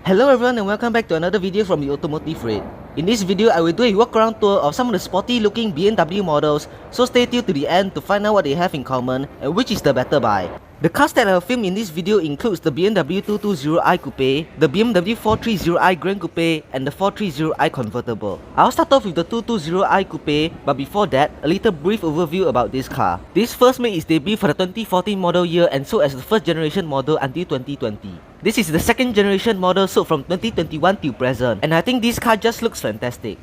Hello everyone and welcome back to another video from the Automotive Red. In this video, I will do a walk-around tour of some of the sporty looking BMW models, so stay tuned to the end to find out what they have in common and which is the better buy. The cars that I have filmed in this video includes the BMW 220i Coupe, the BMW 430i Gran Coupe, and the 430i Convertible. I'll start off with the 220i Coupe, but before that, a little brief overview about this car. This first made its debut for the 2014 model year and sold as the first generation model until 2020. This is the second generation model sold from 2021 till present, and I think this car just looks fantastic.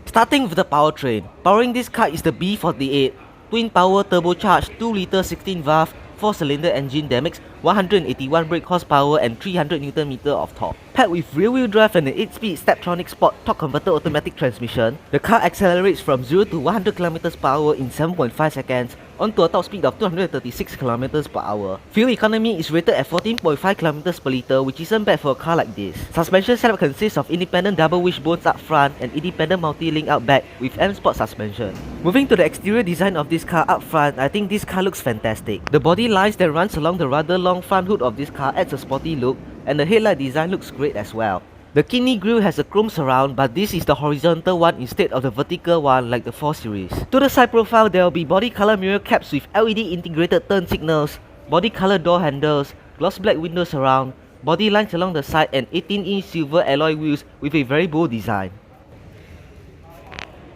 Starting with the powertrain, powering this car is the B48, twin power turbocharged 2-liter 16-valve 4-cylinder engine that makes 181 brake horsepower and 300 Nm of torque. Paired with rear-wheel drive and an 8-speed Steptronic Sport torque-converter automatic transmission, the car accelerates from 0 to 100 km/h in 7.5 seconds onto a top speed of 236 km/h. Fuel economy is rated at 14.5 km/L, which isn't bad for a car like this. Suspension setup consists of independent double wishbones up front and independent multi-link out back with M-Sport suspension. Moving to the exterior design of this car up front, I think this car looks fantastic. The body lines that runs along the rather long front hood of this car adds a sporty look, and the headlight design looks great as well. The kidney grille has a chrome surround, but this is the horizontal one instead of the vertical one like the 4 Series. To the side profile, there will be body color mirror caps with LED integrated turn signals, body color door handles, gloss black window surround, body lines along the side, and 18-inch silver alloy wheels with a very bold design.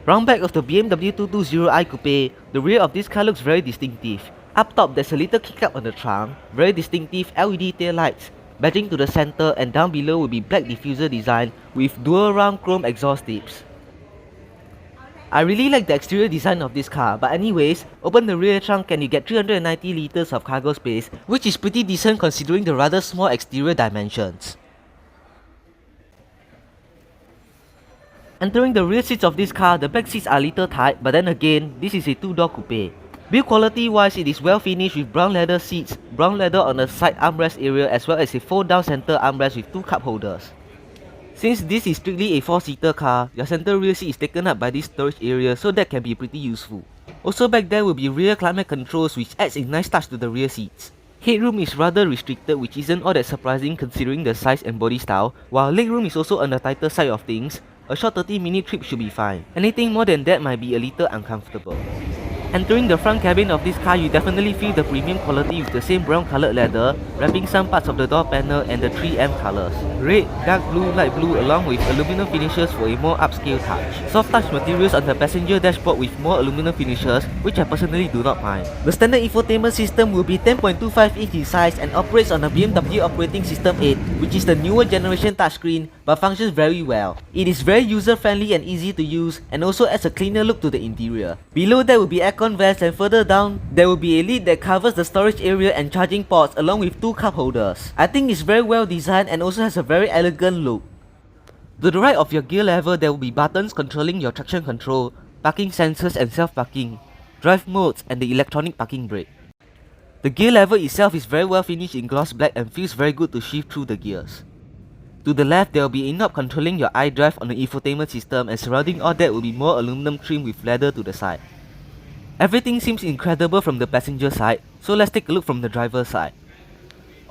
Round back of the BMW 220i Coupe, the rear of this car looks very distinctive. Up top, there's a little kick up on the trunk, very distinctive LED tail lights, badging to the center, and down below will be black diffuser design with dual round chrome exhaust tips. I really like the exterior design of this car, but anyways, open the rear trunk and you get 390 liters of cargo space, which is pretty decent considering the rather small exterior dimensions. Entering the rear seats of this car, the back seats are a little tight, but then again, this is a 2-door coupe. Build quality wise, it is well finished with brown leather seats, brown leather on the side armrest area, as well as a fold down center armrest with 2 cup holders. Since this is strictly a 4-seater car, your center rear seat is taken up by this storage area, so that can be pretty useful. Also back there will be rear climate controls, which adds a nice touch to the rear seats. Headroom is rather restricted, which isn't all that surprising considering the size and body style, while legroom is also on the tighter side of things. A short 30-minute trip should be fine. Anything more than that might be a little uncomfortable. Entering the front cabin of this car, you definitely feel the premium quality with the same brown coloured leather, wrapping some parts of the door panel and the 3M colours. Red, dark blue, light blue along with aluminum finishes for a more upscale touch. Soft touch materials on the passenger dashboard with more aluminum finishes, which I personally do not mind. The standard infotainment system will be 10.25 inch in size and operates on the BMW operating system 8, which is the newer generation touchscreen but functions very well. It is very user-friendly and easy to use and also adds a cleaner look to the interior. Below there will be aircon vents, and further down there will be a lid that covers the storage area and charging ports along with 2 cup holders. I think it's very well designed and also has a very elegant look. To the right of your gear lever, there will be buttons controlling your traction control, parking sensors and self-parking, drive modes, and the electronic parking brake. The gear lever itself is very well finished in gloss black and feels very good to shift through the gears. To the left, there will be a knob controlling your iDrive on the infotainment system, and surrounding all that will be more aluminum trim with leather to the side. Everything seems incredible from the passenger side, so let's take a look from the driver's side.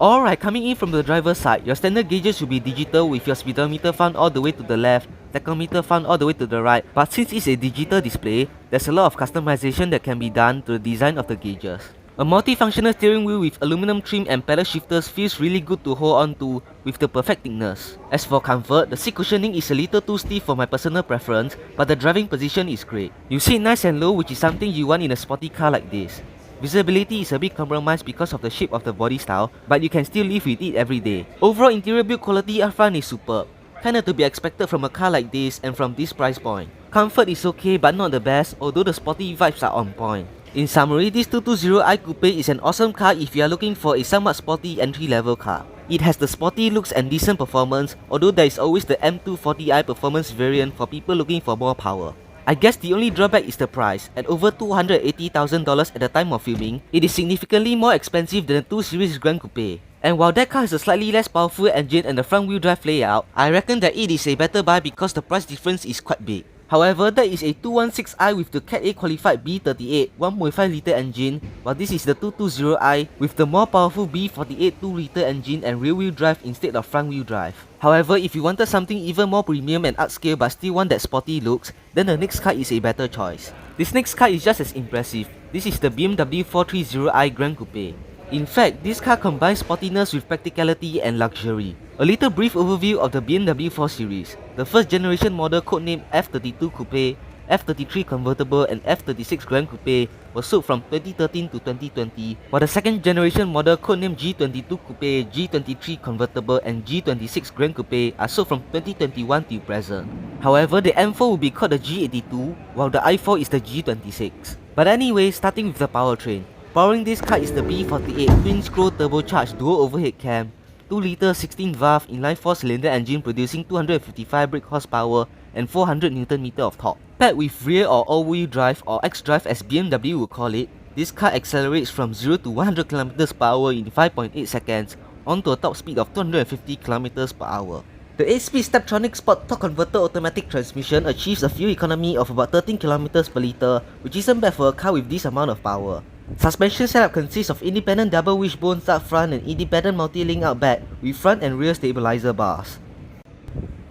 Alright, coming in from the driver's side, your standard gauges will be digital with your speedometer found all the way to the left, tachometer found all the way to the right, but since it's a digital display, there's a lot of customization that can be done to the design of the gauges. A multifunctional steering wheel with aluminum trim and pedal shifters feels really good to hold on to with the perfect thickness. As for comfort, the seat cushioning is a little too stiff for my personal preference, but the driving position is great. You sit nice and low, which is something you want in a sporty car like this. Visibility is a big compromise because of the shape of the body style, but you can still live with it every day. Overall interior build quality up front is superb. Kinda to be expected from a car like this and from this price point. Comfort is okay but not the best, although the sporty vibes are on point. In summary, this 220i Coupe is an awesome car if you are looking for a somewhat sporty entry-level car. It has the sporty looks and decent performance, although there is always the M240i performance variant for people looking for more power. I guess the only drawback is the price. At over $280,000 at the time of filming, it is significantly more expensive than the 2 Series Gran Coupe. And while that car has a slightly less powerful engine and the front wheel drive layout, I reckon that it is a better buy because the price difference is quite big. However, that is a 216i with the Cat A qualified B38 1.5 litre engine, while this is the 220i with the more powerful B48 2 litre engine and rear wheel drive instead of front wheel drive. However, if you wanted something even more premium and upscale but still want that sporty looks, then the next car is a better choice. This next car is just as impressive. This is the BMW 430i Gran Coupe. In fact, this car combines sportiness with practicality and luxury. A little brief overview of the BMW 4 Series. The first generation model codenamed F32 Coupe, F33 Convertible and F36 Gran Coupe was sold from 2013 to 2020, while the second generation model codenamed G22 Coupe, G23 Convertible and G26 Gran Coupe are sold from 2021 till present. However, the M4 will be called the G82, while the i4 is the G26. But anyway, starting with the powertrain. Powering this car is the B48 twin-scroll turbocharged dual overhead cam, 2 litre 16 valve inline 4 cylinder engine producing 255 brake horsepower and 400 Nm of torque. Paired with rear or all-wheel drive or X-drive as BMW would call it, this car accelerates from 0 to 100 km per hour in 5.8 seconds onto a top speed of 250 km per hour. The 8-speed Steptronic Sport torque converter automatic transmission achieves a fuel economy of about 13 km per litre, which isn't bad for a car with this amount of power. Suspension setup consists of independent double wishbones up front and independent multi-link out back with front and rear stabilizer bars.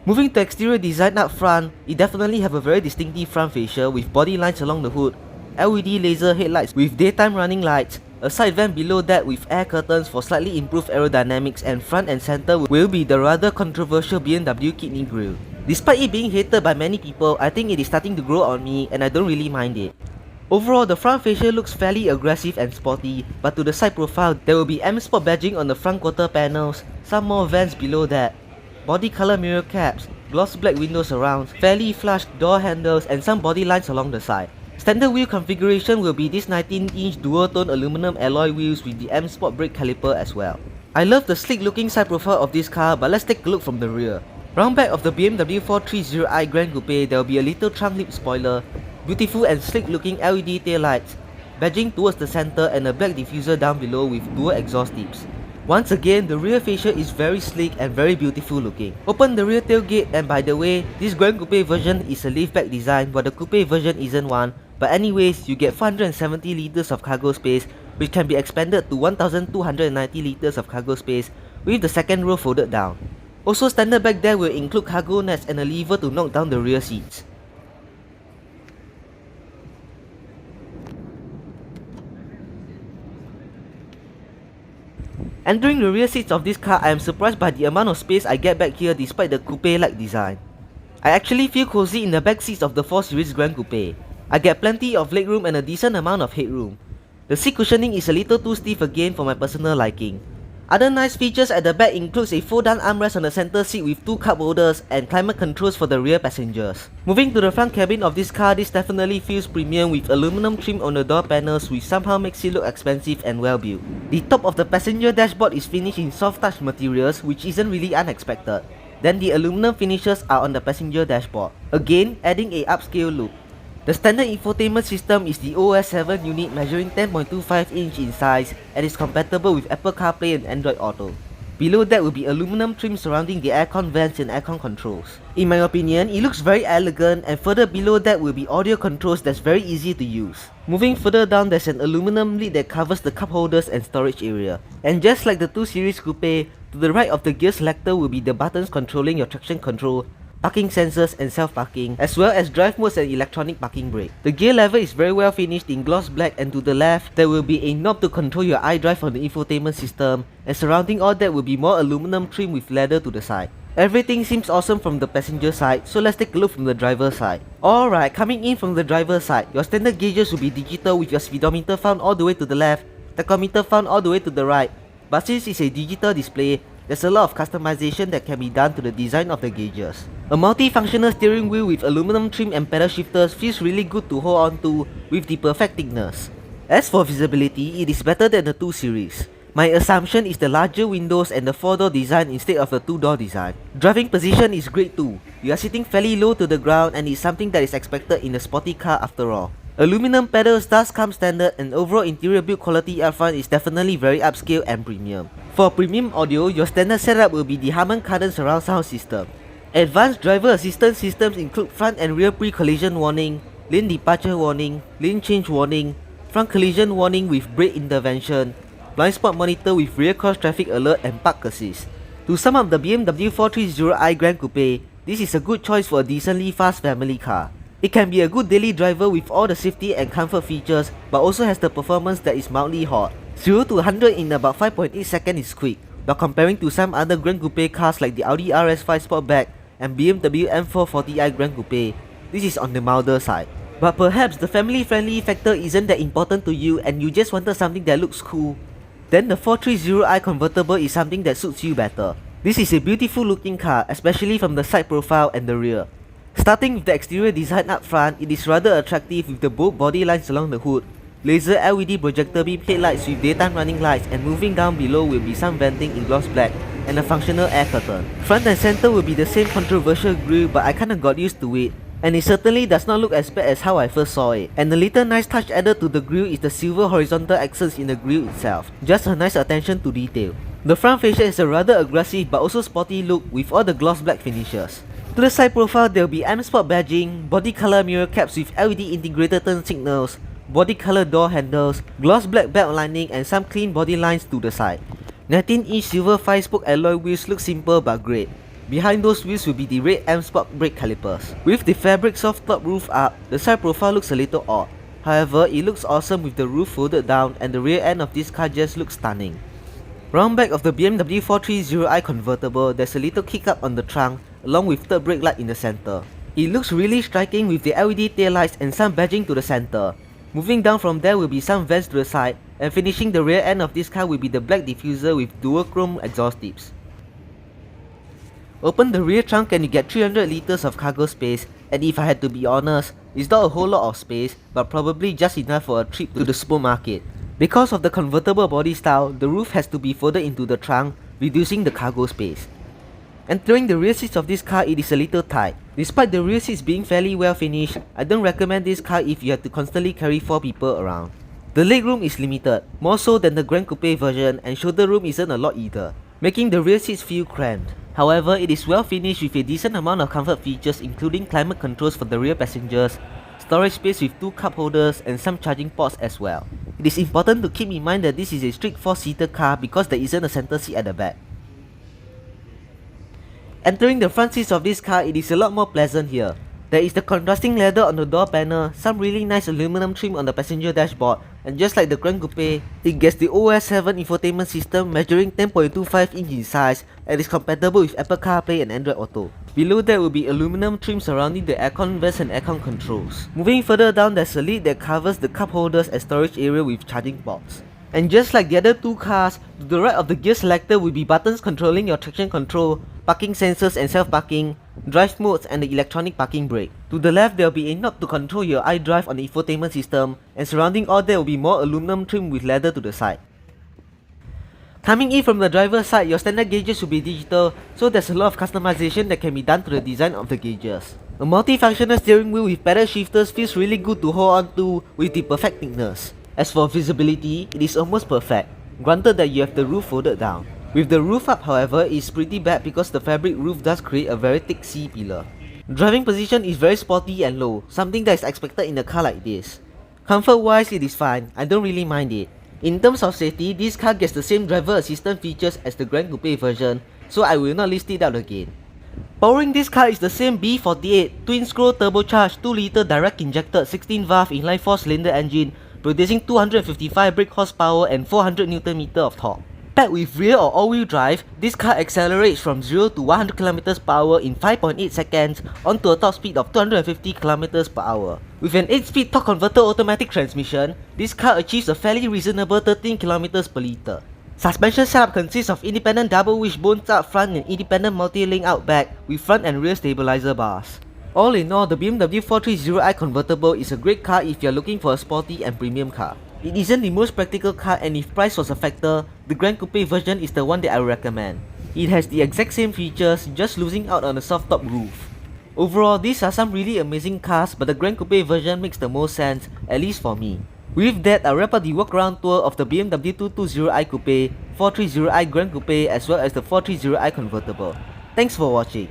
Moving to exterior design up front, it definitely have a very distinctive front fascia with body lines along the hood, LED laser headlights with daytime running lights, a side vent below that with air curtains for slightly improved aerodynamics, and front and center will be the rather controversial BMW kidney grille. Despite it being hated by many people, I think it is starting to grow on me and I don't really mind it. Overall, the front fascia looks fairly aggressive and sporty, but to the side profile, there will be M Sport badging on the front quarter panels, some more vents below that, body color mirror caps, gloss black window surrounds, fairly flush door handles and some body lines along the side. Standard wheel configuration will be this 19-inch dual-tone aluminum alloy wheels with the M Sport brake caliper as well. I love the sleek looking side profile of this car, but let's take a look from the rear. Round back of the BMW 430i Gran Coupe, there will be a little trunk lip spoiler, beautiful and sleek looking LED taillights, badging towards the center and a black diffuser down below with dual exhaust tips. Once again, the rear fascia is very sleek and very beautiful looking. Open the rear tailgate, and by the way, this Gran Coupe version is a liftback design while the Coupe version isn't one, but anyways, you get 470 liters of cargo space, which can be expanded to 1290 liters of cargo space with the second row folded down. Also standard back there will include cargo nets and a lever to knock down the rear seats. Entering the rear seats of this car, I am surprised by the amount of space I get back here despite the coupe-like design. I actually feel cozy in the back seats of the 4 Series Gran Coupe. I get plenty of legroom and a decent amount of headroom. The seat cushioning is a little too stiff again for my personal liking. Other nice features at the back includes a fold-down armrest on the center seat with 2 cup holders and climate controls for the rear passengers. Moving to the front cabin of this car, this definitely feels premium with aluminum trim on the door panels, which somehow makes it look expensive and well built. The top of the passenger dashboard is finished in soft touch materials, which isn't really unexpected. Then the aluminum finishes are on the passenger dashboard, again adding a upscale look. The standard infotainment system is the OS 7 unit measuring 10.25 inch in size and is compatible with Apple CarPlay and Android Auto. Below that will be aluminum trim surrounding the aircon vents and aircon controls. In my opinion, it looks very elegant, and further below that will be audio controls that's very easy to use. Moving further down, there's an aluminum lid that covers the cup holders and storage area. And just like the 2 Series Coupe, to the right of the gear selector will be the buttons controlling your traction control, parking sensors and self-parking, as well as drive modes and electronic parking brake. The gear lever is very well finished in gloss black, and to the left, there will be a knob to control your iDrive on the infotainment system, and surrounding all that will be more aluminum trim with leather to the side. Everything seems awesome from the passenger side, so let's take a look from the driver's side. Alright, coming in from the driver's side, your standard gauges will be digital with your speedometer found all the way to the left, tachometer found all the way to the right, but since it's a digital display, there's a lot of customization that can be done to the design of the gauges. A multi-functional steering wheel with aluminum trim and pedal shifters feels really good to hold on to with the perfect thickness. As for visibility, it is better than the 2 Series. My assumption is the larger windows and the 4-door design instead of the 2-door design. Driving position is great too. You are sitting fairly low to the ground, and is something that is expected in a sporty car after all. Aluminum pedals does come standard, and overall interior build quality up front is definitely very upscale and premium. For premium audio, your standard setup will be the Harman Kardon surround sound system. Advanced driver assistance systems include front and rear pre-collision warning, lane departure warning, lane change warning, front collision warning with brake intervention, blind spot monitor with rear cross traffic alert and park assist. To sum up the BMW 430i Gran Coupe, this is a good choice for a decently fast family car. It can be a good daily driver with all the safety and comfort features, but also has the performance that is mildly hot. 0 to 100 in about 5.8 seconds is quick, but comparing to some other Gran Coupe cars like the Audi RS5 Sportback and BMW M440i Gran Coupe, this is on the milder side. But perhaps the family-friendly factor isn't that important to you and you just wanted something that looks cool. Then the 430i Convertible is something that suits you better. This is a beautiful looking car, especially from the side profile and the rear. Starting with the exterior design up front, it is rather attractive with the bold body lines along the hood, laser LED projector beam headlights with daytime running lights, and moving down below will be some venting in gloss black and a functional air curtain. Front and center will be the same controversial grille, but I kinda got used to it, and it certainly does not look as bad as how I first saw it. And the little nice touch added to the grille is the silver horizontal accents in the grille itself, just a nice attention to detail. The front fascia is a rather aggressive but also sporty look with all the gloss black finishes. To the side profile, there will be M Sport badging, body color mirror caps with LED integrated turn signals, body color door handles, gloss black belt lining, and some clean body lines to the side. 19-inch silver 5-spoke alloy wheels look simple but great. Behind those wheels will be the red M Sport brake calipers. With the fabric soft top roof up, the side profile looks a little odd. However, it looks awesome with the roof folded down and the rear end of this car just looks stunning. Round back of the BMW 430i Convertible, there's a little kick up on the trunk along with third brake light in the center. It looks really striking with the LED taillights and some badging to the center. Moving down from there will be some vents to the side, and finishing the rear end of this car will be the black diffuser with dual chrome exhaust tips. Open the rear trunk and you get 300 liters of cargo space, and if I had to be honest, it's not a whole lot of space, but probably just enough for a trip to the supermarket. Because of the convertible body style, the roof has to be folded into the trunk, reducing the cargo space. Entering the rear seats of this car, it is a little tight. Despite the rear seats being fairly well finished, I don't recommend this car if you have to constantly carry 4 people around. The legroom is limited, more so than the Gran Coupe version, and shoulder room isn't a lot either, making the rear seats feel cramped. However, it is well finished with a decent amount of comfort features including climate controls for the rear passengers, storage space with 2 cup holders, and some charging ports as well. It is important to keep in mind that this is a strict 4-seater car because there isn't a center seat at the back. Entering the front seats of this car, it is a lot more pleasant here. There is the contrasting leather on the door panel, some really nice aluminum trim on the passenger dashboard, and just like the Gran Coupe, it gets the OS 7 infotainment system measuring 10.25 inch in size and is compatible with Apple CarPlay and Android Auto. Below that will be aluminum trim surrounding the aircon vents and aircon controls. Moving further down, there's a lid that covers the cup holders and storage area with charging ports. And just like the other 2 cars, to the right of the gear selector will be buttons controlling your traction control, parking sensors and self-parking, drive modes, and the electronic parking brake. To the left, there will be a knob to control your iDrive on the infotainment system, and surrounding all that will be more aluminum trim with leather to the side. Coming in from the driver's side, your standard gauges will be digital, so there's a lot of customization that can be done to the design of the gauges. A multifunctional steering wheel with pedal shifters feels really good to hold on to with the perfect thickness. As for visibility, it is almost perfect, granted that you have the roof folded down. With the roof up, however, it's pretty bad because the fabric roof does create a very thick C-pillar. Driving position is very sporty and low, something that is expected in a car like this. Comfort-wise, it is fine, I don't really mind it. In terms of safety, this car gets the same driver assistance features as the Gran Coupe version, so I will not list it out again. Powering this car is the same B48 twin-scroll turbocharged 2-liter direct injected 16-valve inline 4-cylinder engine, producing 255 brake horsepower and 400 Nm of torque. Packed with rear or all-wheel drive, this car accelerates from 0 to 100 km/h in 5.8 seconds onto a top speed of 250 km/h. With an 8-speed torque converter automatic transmission, this car achieves a fairly reasonable 13 km/L. Suspension setup consists of independent double wishbones up front and independent multi-link out back with front and rear stabilizer bars. All in all, the BMW 430i Convertible is a great car if you're looking for a sporty and premium car. It isn't the most practical car, and if price was a factor, the Gran Coupe version is the one that I would recommend. It has the exact same features, just losing out on a soft top roof. Overall, these are some really amazing cars, but the Gran Coupe version makes the most sense, at least for me. With that, I'll wrap up the walk-around tour of the BMW 220i Coupe, 430i Gran Coupe, as well as the 430i Convertible. Thanks for watching.